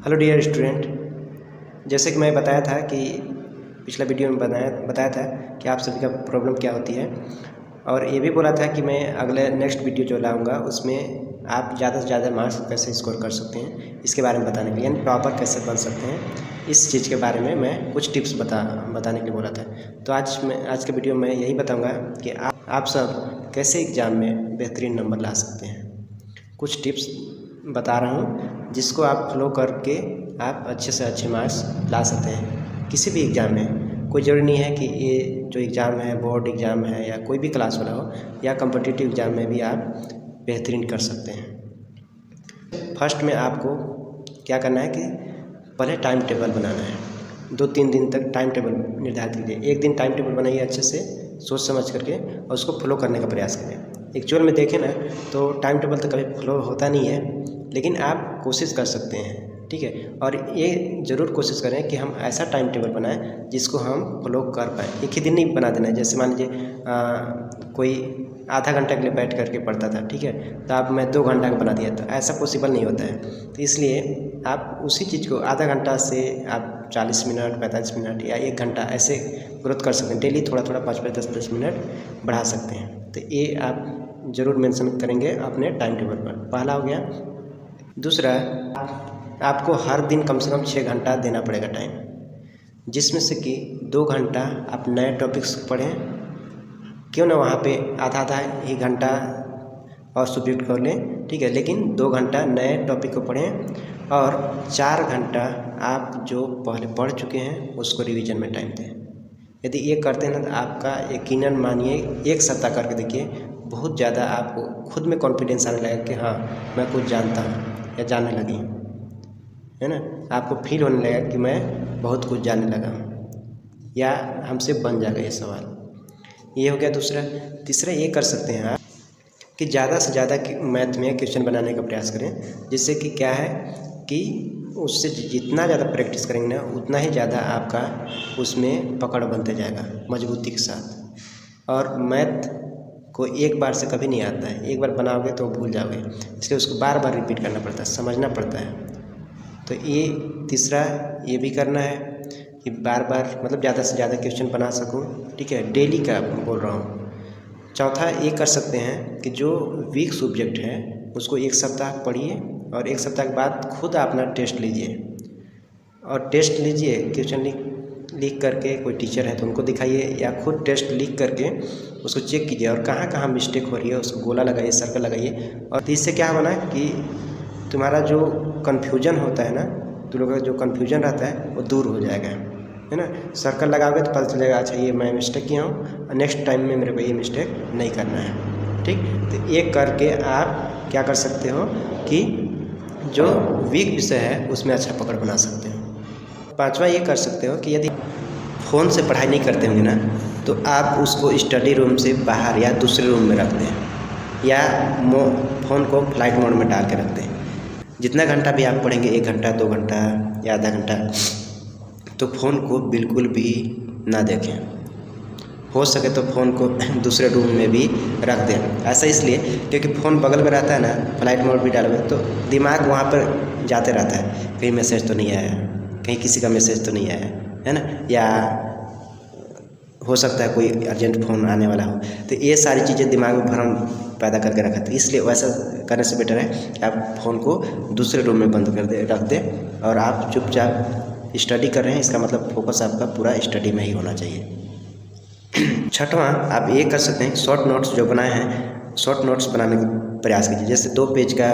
Hello dear student, जैसे कि मैं बताया था कि पिछला वीडियो में बताया था कि आप सभी का प्रॉब्लम क्या होती है, और ये भी बोला था कि मैं अगले नेक्स्ट वीडियो जो लाऊंगा उसमें आप ज़्यादा से ज़्यादा मार्क्स कैसे स्कोर कर सकते हैं इसके बारे में बताने के लिए, यानी टॉपर कैसे बन सकते हैं, इस चीज़ के बारे में मैं कुछ टिप्स बताने के लिए बोला था। तो आज के वीडियो में यही बताऊँगा कि आप सब कैसे एग्ज़ाम में बेहतरीन नंबर ला सकते हैं। कुछ टिप्स बता रहा हूँ जिसको आप फॉलो करके आप अच्छे से अच्छे मार्क्स ला सकते हैं किसी भी एग्ज़ाम में। कोई ज़रूरी नहीं है कि ये जो एग्ज़ाम है बोर्ड एग्ज़ाम है या कोई भी क्लास वाला हो, या कॉम्पिटिटिव एग्ज़ाम में भी आप बेहतरीन कर सकते हैं। फर्स्ट में आपको क्या करना है कि पहले टाइम टेबल बनाना है। 2-3 दिन तक टाइम टेबल निर्धारित कीजिए। एक दिन टाइम टेबल बनाइए अच्छे से सोच समझ करके, और उसको फॉलो करने का प्रयास करें। एक्चुअल में देखें ना तो टाइम टेबल तो कभी फॉलो होता नहीं है, लेकिन आप कोशिश कर सकते हैं, ठीक है। और ये ज़रूर कोशिश करें कि हम ऐसा टाइम टेबल बनाएं जिसको हम फॉलो कर पाएँ। एक ही दिन नहीं बना देना है। जैसे मान लीजिए कोई आधा घंटा के लिए बैठ करके पढ़ता था, ठीक है, तो अब मैं 2 घंटा का बना दिया, तो ऐसा पॉसिबल नहीं होता है। तो इसलिए आप उसी चीज़ को आधा घंटा से आप 40 मिनट 45 मिनट या 1 घंटा ऐसे ग्रोथ कर सकते हैं। डेली थोड़ा 5-5 10-10 मिनट बढ़ा सकते हैं। तो ये आप ज़रूर मेंशन करेंगे अपने टाइम टेबल पर। पहला हो गया। दूसरा, आपको हर दिन कम से कम 6 घंटा देना पड़ेगा टाइम, जिसमें से कि 2 घंटा आप नए टॉपिक्स पढ़ें। क्यों ना वहाँ पे आधा ही घंटा और सब्जेक्ट कर लें, ठीक है, लेकिन 2 घंटा नए टॉपिक को पढ़ें, और 4 घंटा आप जो पहले पढ़ चुके हैं उसको रिवीजन में टाइम दें। यदि ये करते हैं ना तो आपका यकीनन मानिए 1 सप्ताह करके देखिए, बहुत ज़्यादा आपको खुद में कॉन्फिडेंस आने लगेगा कि हाँ मैं कुछ जानता हूँ या जानने लगी हूँ, है ना। आपको फील होने लगेगा कि मैं बहुत कुछ जानने लगा हूँ या हमसे बन जाएगा ये सवाल। ये हो गया दूसरा। तीसरा ये कर सकते हैं आप कि ज़्यादा से ज़्यादा मैथ में क्वेश्चन बनाने का प्रयास करें, जिससे कि क्या है कि उससे जितना ज़्यादा प्रैक्टिस करेंगे ना उतना ही ज़्यादा आपका उसमें पकड़ बनते जाएगा मजबूती के साथ। और मैथ को एक बार से कभी नहीं आता है, एक बार बनाओगे तो भूल जाओगे, इसलिए उसको बार बार रिपीट करना पड़ता है, समझना पड़ता है। तो ये तीसरा ये भी करना है कि बार बार मतलब ज़्यादा से ज़्यादा क्वेश्चन बना सकूं, ठीक है, डेली का बोल रहा हूँ। चौथा ये कर सकते हैं कि जो वीक सब्जेक्ट है उसको 1 सप्ताह पढ़िए, और 1 सप्ताह के बाद खुद अपना टेस्ट लीजिए, और टेस्ट लीजिए क्वेश्चन लिख करके। कोई टीचर है तो उनको दिखाइए, या खुद टेस्ट लिख करके उसको चेक कीजिए, और कहाँ कहाँ मिस्टेक हो रही है उसको गोला लगाइए, सर्कल लगाइए। और इससे क्या होना है कि तुम्हारा जो कन्फ्यूजन होता है ना, तुम लोगों का जो कन्फ्यूजन रहता है वो दूर हो जाएगा, है ना। सर्कल लगाओगे तो पता चलेगा अच्छा ये मैं मिस्टेक किया हूँ, नेक्स्ट टाइम में मेरे को ये मिस्टेक नहीं करना है, ठीक। तो ये करके आप क्या कर सकते हो कि जो वीक विषय है उसमें अच्छा पकड़ बना सकते हो। पांचवा ये कर सकते हो कि यदि फ़ोन से पढ़ाई नहीं करते होंगे ना तो आप उसको स्टडी रूम से बाहर या दूसरे रूम में रख दें, या फ़ोन को फ्लाइट मोड में डाल के रख दें। जितना घंटा भी आप पढ़ेंगे, 1 घंटा 2 घंटा या आधा घंटा, तो फ़ोन को बिल्कुल भी ना देखें। हो सके तो फ़ोन को दूसरे रूम में भी रख दें। ऐसा इसलिए क्योंकि फ़ोन बगल में रहता है ना, फ्लाइट मोड भी डालोगे तो दिमाग वहाँ पर जाते रहता है, कहीं मैसेज तो नहीं आया, कहीं किसी का मैसेज तो नहीं आया, है ना, या हो सकता है कोई अर्जेंट फ़ोन आने वाला हो। तो ये सारी चीज़ें दिमाग में भ्रम पैदा करके रखा था। इसलिए वैसा करने से बेटर है कि आप फ़ोन को दूसरे रूम में बंद कर दे रख दें, और आप चुपचाप स्टडी कर रहे हैं, इसका मतलब फोकस आपका पूरा स्टडी में ही होना चाहिए। छठवां आप ये कर सकते हैं, शॉर्ट नोट्स जो बनाए हैं, शॉर्ट नोट्स बनाने का प्रयास कीजिए। जैसे 2 पेज का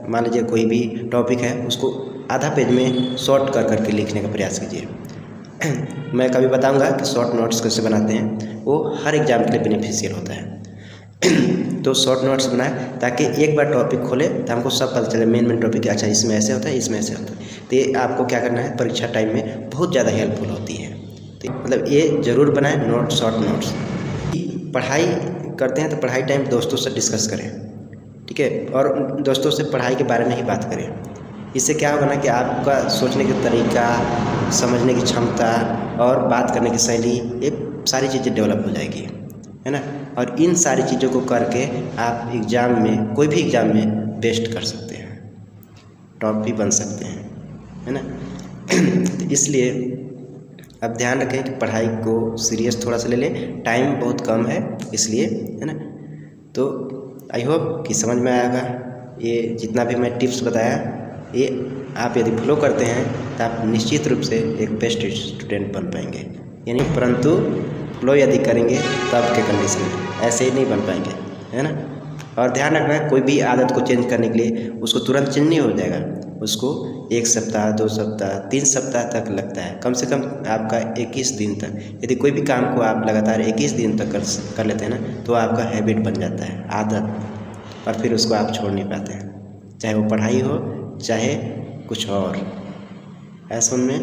मान लीजिए कोई भी टॉपिक है, उसको आधा पेज में शॉर्ट कर करके लिखने का प्रयास कीजिए। मैं कभी बताऊंगा कि शॉर्ट नोट्स कैसे बनाते हैं, वो हर एग्ज़ाम के लिए बेनिफिशियल होता है। तो शॉर्ट नोट्स बनाए ताकि एक बार टॉपिक खोले तो हमको सब पता चले मेन टॉपिक, अच्छा इसमें ऐसे होता है, इसमें ऐसे होता है। तो ये आपको क्या करना है, परीक्षा टाइम में बहुत ज़्यादा हेल्पफुल होती है। तो मतलब ये ज़रूर बनाएं नोट, शॉर्ट नोट्स। पढ़ाई करते हैं तो पढ़ाई टाइम दोस्तों से डिस्कस करें, ठीक है, और दोस्तों से पढ़ाई के बारे में ही बात करें। इससे क्या होगा ना कि आपका सोचने का तरीका, समझने की क्षमता और बात करने की शैली, ये सारी चीज़ें डेवलप हो जाएगी, है ना। और इन सारी चीज़ों को करके आप एग्ज़ाम में, कोई भी एग्ज़ाम में बेस्ट कर सकते हैं, टॉप भी बन सकते हैं, है ना। तो इसलिए अब ध्यान रखें कि पढ़ाई को सीरियस थोड़ा सा ले लें, टाइम बहुत कम है इसलिए, है ना। तो आई होप कि समझ में आएगा। ये जितना भी मैं टिप्स बताया ये आप यदि फॉलो करते हैं तो आप निश्चित रूप से एक बेस्ट स्टूडेंट बन पाएंगे। यानी परंतु फॉलो यदि करेंगे तब के कंडीशन में, ऐसे ही नहीं बन पाएंगे, है ना। और ध्यान रखना कोई भी आदत को चेंज करने के लिए उसको तुरंत चेंज नहीं हो जाएगा, उसको 1 सप्ताह 2 सप्ताह 3 सप्ताह तक लगता है, कम से कम आपका 21 दिन तक। यदि कोई भी काम को आप लगातार 21 दिन तक कर लेते हैं ना तो आपका हैबिट बन जाता है, आदत, और फिर उसको आप छोड़ नहीं पाते हैं, चाहे वो पढ़ाई हो चाहे कुछ और। ऐसा में